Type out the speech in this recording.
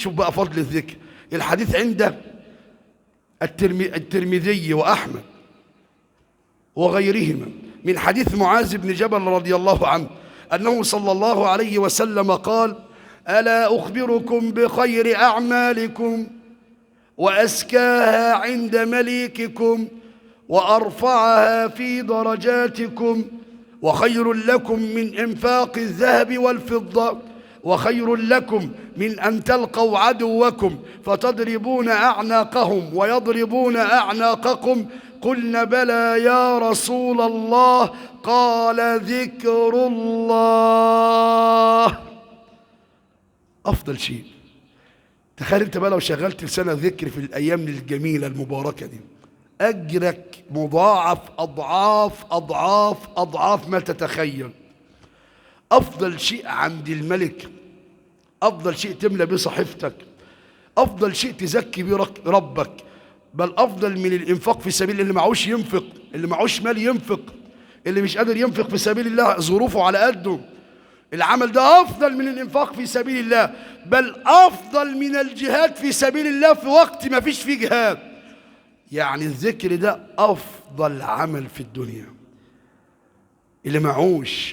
شوف بقى فضل الذكر. الحديث عند الترمذي وأحمد وغيرهما من حديث معاذ بن جبل رضي الله عنه أنه صلى الله عليه وسلم قال: ألا أخبركم بخير أعمالكم وأزكاها عند مليككم وأرفعها في درجاتكم وخير لكم من إنفاق الذهب والفضة وخير لكم من أن تلقوا عدوكم فتضربون أعناقهم ويضربون أعناقكم. قلنا: بلى يا رسول الله. قال: ذكر الله. أفضل شيء. تخيل أنت بقى لو شغلت لسنة ذكر في الأيام الجميلة المباركة دي، أجرك مضاعف أضعاف أضعاف أضعاف ما تتخيل. أفضل شيء عند الملك، أفضل شيء تملى به صحيفتك، أفضل شيء تزكي به ربك، بل أفضل من الإنفاق في سبيل اللي معوش ينفق، اللي معوش مال ينفق، اللي مش قادر ينفق في سبيل الله ظروفه على قده. العمل ده أفضل من الإنفاق في سبيل الله، بل أفضل من الجهاد في سبيل الله في وقت ما فيش فيه جهاد. يعني الذكر ده أفضل عمل في الدنيا. اللي معوش